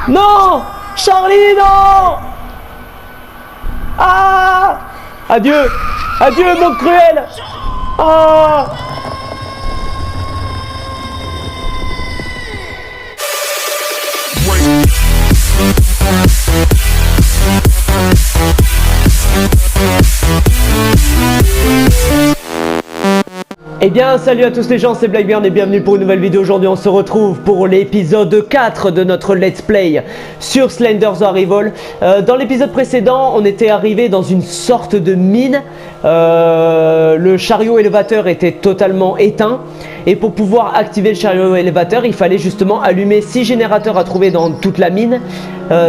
Non! Charlie, non! Ah! Adieu! Adieu, mon cruel! Ah! Eh bien, salut à tous les gens, c'est Blackbeard et bienvenue pour une nouvelle vidéo. Aujourd'hui, on se retrouve pour l'épisode 4 de notre Let's Play sur Slender the Arrival. Dans l'épisode précédent, on était arrivé dans une sorte de mine. Le chariot élévateur était totalement éteint. Et pour pouvoir activer le chariot élévateur, il fallait justement allumer 6 générateurs à trouver dans toute la mine.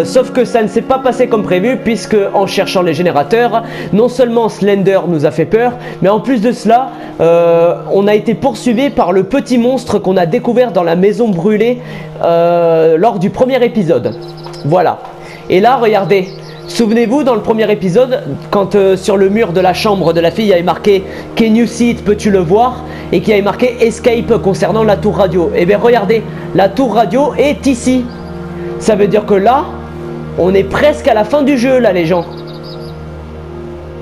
Sauf que ça ne s'est pas passé comme prévu, puisque en cherchant les générateurs, non seulement Slender nous a fait peur, mais en plus de cela, on a été poursuivi par le petit monstre qu'on a découvert dans la maison brûlée lors du premier épisode. Voilà. Et là, regardez. Souvenez-vous, dans le premier épisode, quand sur le mur de la chambre de la fille, il y avait marqué « Can you see it? Peux-tu le voir ?» et qu'il y avait marqué « Escape » concernant la tour radio. Et bien regardez, la tour radio est ici. Ça veut dire que là, on est presque à la fin du jeu, là, les gens.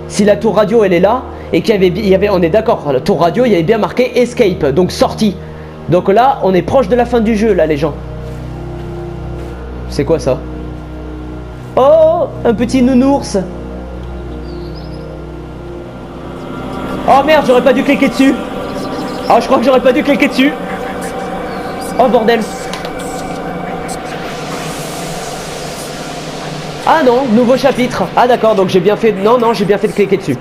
Si la tour radio, elle est là, et qu'il y avait, on est d'accord, la tour radio, il y avait bien marqué « Escape », donc sortie. Donc là, on est proche de la fin du jeu, là, les gens. C'est quoi ça? Oh, un petit nounours. Oh merde, j'aurais pas dû cliquer dessus. Oh, je crois que j'aurais pas dû cliquer dessus. Oh bordel. Ah non, nouveau chapitre. Ah d'accord, donc j'ai bien fait... Non, j'ai bien fait de cliquer dessus.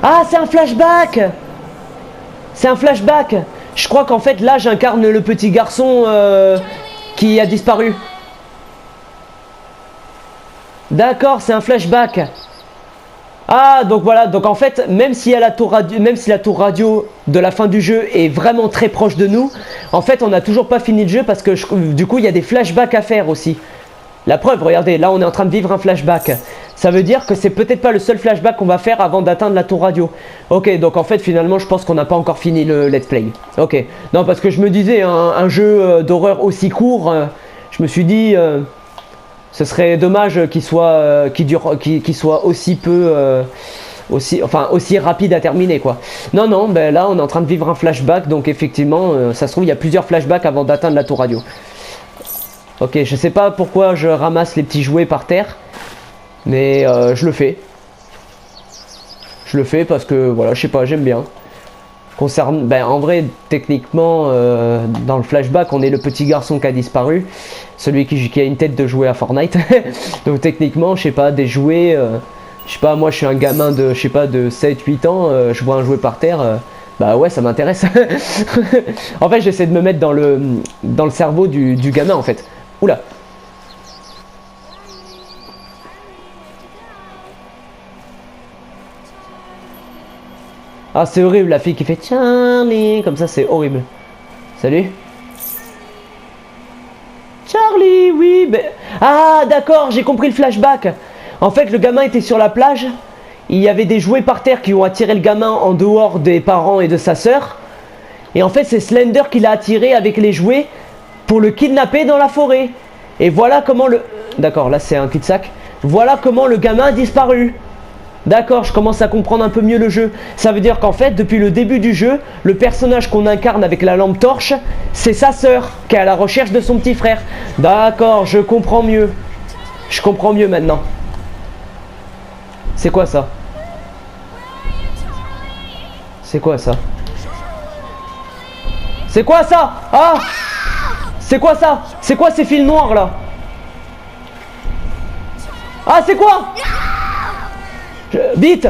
Ah, c'est un flashback. C'est un flashback. Je crois qu'en fait, là, j'incarne le petit garçon... qui a disparu. D'accord, c'est un flashback. Ah, donc voilà, donc en fait, même si la tour radio de la fin du jeu est vraiment très proche de nous, en fait, on n'a toujours pas fini le jeu parce que du coup, il y a des flashbacks à faire aussi. La preuve, regardez, là, on est en train de vivre un flashback. Ça veut dire que c'est peut-être pas le seul flashback qu'on va faire avant d'atteindre la tour radio. Ok, donc en fait, finalement, je pense qu'on n'a pas encore fini le let's play. Ok, non, parce que je me disais, un jeu d'horreur aussi court, je me suis dit, ce serait dommage qu'il soit, qu'il soit aussi peu, aussi rapide à terminer, quoi. Non, ben là, on est en train de vivre un flashback, donc effectivement, ça se trouve, il y a plusieurs flashbacks avant d'atteindre la tour radio. Ok, je sais pas pourquoi je ramasse les petits jouets par terre, mais je le fais. Je le fais parce que, voilà, je sais pas, j'aime bien. En vrai, techniquement, dans le flashback, on est le petit garçon qui a disparu. Celui qui a une tête de jouet à Fortnite. Donc techniquement, je sais pas, des jouets... je sais pas, moi je suis un gamin de, je sais pas, de 7-8 ans, je vois un jouet par terre... bah ouais, ça m'intéresse. En fait, j'essaie de me mettre dans le cerveau du gamin, en fait. Oula. Ah, c'est horrible, la fille qui fait Charlie, comme ça, c'est horrible. Salut. Charlie, oui, ben... Ah, d'accord, j'ai compris le flashback. En fait, le gamin était sur la plage. Il y avait des jouets par terre qui ont attiré le gamin en dehors des parents et de sa sœur. Et en fait, c'est Slender qui l'a attiré avec les jouets pour le kidnapper dans la forêt. Et voilà comment le... D'accord, là c'est un cul-de-sac. Voilà comment le gamin a disparu. D'accord, je commence à comprendre un peu mieux le jeu. Ça veut dire qu'en fait, depuis le début du jeu, le personnage qu'on incarne avec la lampe torche, c'est sa sœur qui est à la recherche de son petit frère. D'accord, je comprends mieux. Je comprends mieux maintenant. C'est quoi ça? C'est quoi ça? C'est quoi ça? Ah! C'est quoi ça? C'est quoi ces fils noirs là? Ah, c'est quoi? Vite!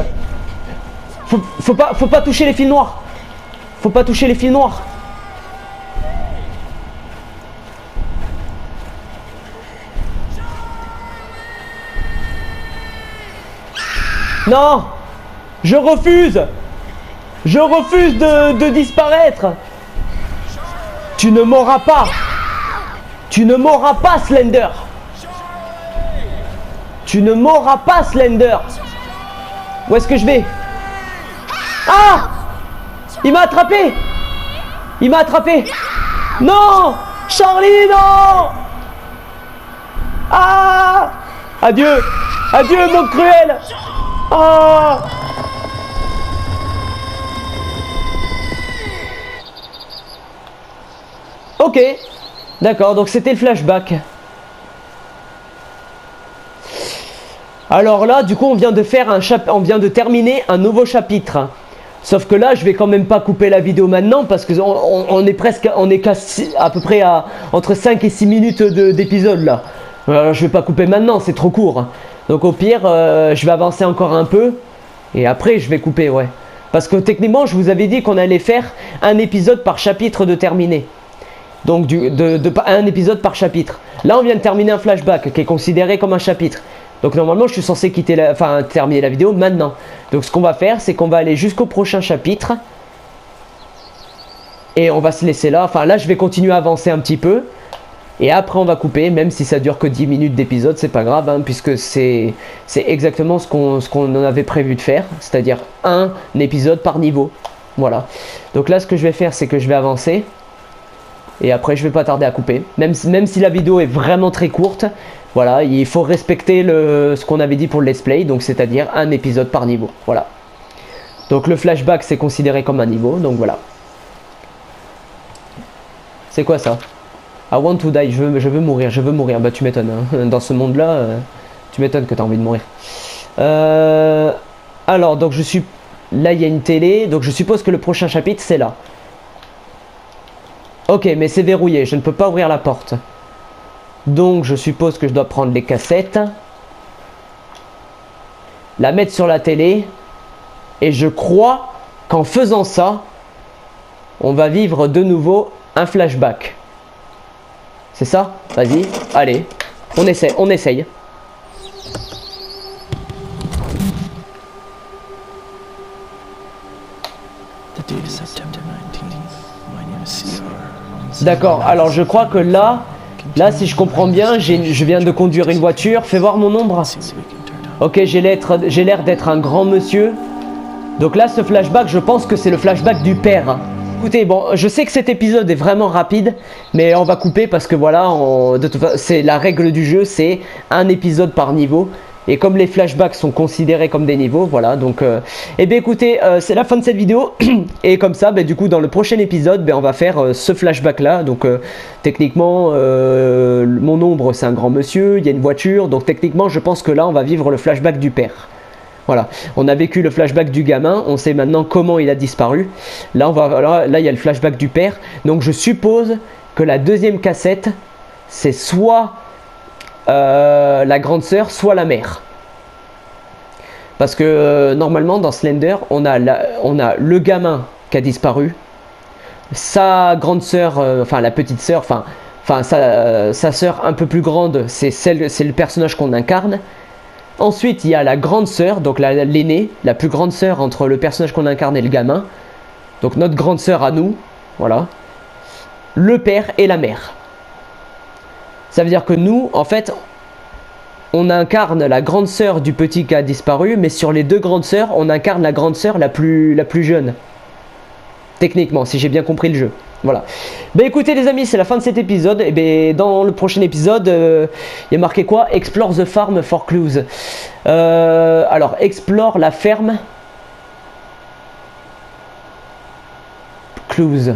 Faut pas toucher les fils noirs. Faut pas toucher les fils noirs. Non! Je refuse! Je refuse de disparaître! Tu ne m'auras pas! Tu ne m'auras pas, Slender! Tu ne m'auras pas, Slender! Où est-ce que je vais? Ah! Il m'a attrapé! Il m'a attrapé! Non! Charlie, non! Ah! Adieu! Adieu, mon cruel! Ah! Ok, d'accord, donc c'était le flashback. Alors là, du coup, on vient de terminer un nouveau chapitre. Sauf que là, je vais quand même pas couper la vidéo maintenant parce que on est à peu près à entre 5 et 6 minutes d'épisode là. Je vais pas couper maintenant, c'est trop court. Donc au pire, je vais avancer encore un peu et après je vais couper, ouais. Parce que techniquement, je vous avais dit qu'on allait faire un épisode par chapitre de terminé. Donc un épisode par chapitre. Là, on vient de terminer un flashback qui est considéré comme un chapitre. Donc normalement je suis censé terminer la vidéo maintenant. Donc ce qu'on va faire, c'est qu'on va aller jusqu'au prochain chapitre. Et on va se laisser là. Enfin là je vais continuer à avancer un petit peu. Et après on va couper, même si ça dure que 10 minutes d'épisode, c'est pas grave, hein, puisque c'est exactement ce qu'on en avait prévu de faire. C'est-à-dire un épisode par niveau. Voilà. Donc là ce que je vais faire, c'est que je vais avancer. Et après je vais pas tarder à couper. Même si la vidéo est vraiment très courte. Voilà, il faut respecter ce qu'on avait dit pour le let's play, donc c'est-à-dire un épisode par niveau. Voilà. Donc le flashback c'est considéré comme un niveau, donc voilà. C'est quoi ça? I want to die, je veux mourir, je veux mourir. Bah tu m'étonnes, hein. Dans ce monde-là, tu m'étonnes que tu as envie de mourir. Alors, donc là il y a une télé, donc je suppose que le prochain chapitre c'est là. Ok, mais c'est verrouillé, je ne peux pas ouvrir la porte. Donc je suppose que je dois prendre les cassettes, la mettre sur la télé, et je crois qu'en faisant ça, on va vivre de nouveau un flashback. C'est ça? Vas-y, allez, on essaye. D'accord, alors je crois que là, si je comprends bien, je viens de conduire une voiture. Fais voir mon ombre. Ok, j'ai l'air d'être un grand monsieur. Donc là, ce flashback, je pense que c'est le flashback du père. Écoutez, bon, je sais que cet épisode est vraiment rapide, mais on va couper parce que voilà, de toute façon, c'est la règle du jeu, c'est un épisode par niveau. Et comme les flashbacks sont considérés comme des niveaux, voilà, donc eh bien écoutez, c'est la fin de cette vidéo. Et comme ça, du coup dans le prochain épisode, on va faire ce flashback là. Donc techniquement, mon ombre c'est un grand monsieur, il y a une voiture. Donc techniquement je pense que là on va vivre le flashback du père. Voilà, on a vécu le flashback du gamin, on sait maintenant comment il a disparu. Là il y a le flashback du père. Donc je suppose que la deuxième cassette, c'est soit la grande sœur, soit la mère. Parce que normalement dans Slender, on a le gamin qui a disparu, sa grande sœur, enfin la petite sœur, enfin sa sœur un peu plus grande, c'est le personnage qu'on incarne. Ensuite il y a la grande sœur, donc l'aînée, la plus grande sœur entre le personnage qu'on incarne et le gamin. Donc notre grande sœur à nous, voilà. Le père et la mère. Ça veut dire que nous, en fait, on incarne la grande sœur du petit qui a disparu, mais sur les deux grandes sœurs, on incarne la grande sœur la plus jeune. Techniquement, si j'ai bien compris le jeu. Voilà. Écoutez les amis, c'est la fin de cet épisode. Et dans le prochain épisode, il y a marqué quoi? Explore the farm for clues. Alors, explore la ferme. Clues.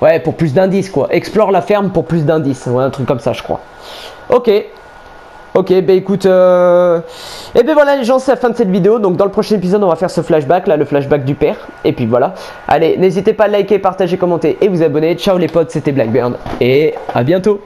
Ouais, pour plus d'indices quoi. Explore la ferme pour plus d'indices. Ouais, un truc comme ça, je crois. Ok. Ok, écoute. Et voilà les gens, c'est la fin de cette vidéo. Donc dans le prochain épisode, on va faire ce flashback là, le flashback du père. Et puis voilà. Allez, n'hésitez pas à liker, partager, commenter et vous abonner. Ciao les potes, c'était Blackburn. Et à bientôt.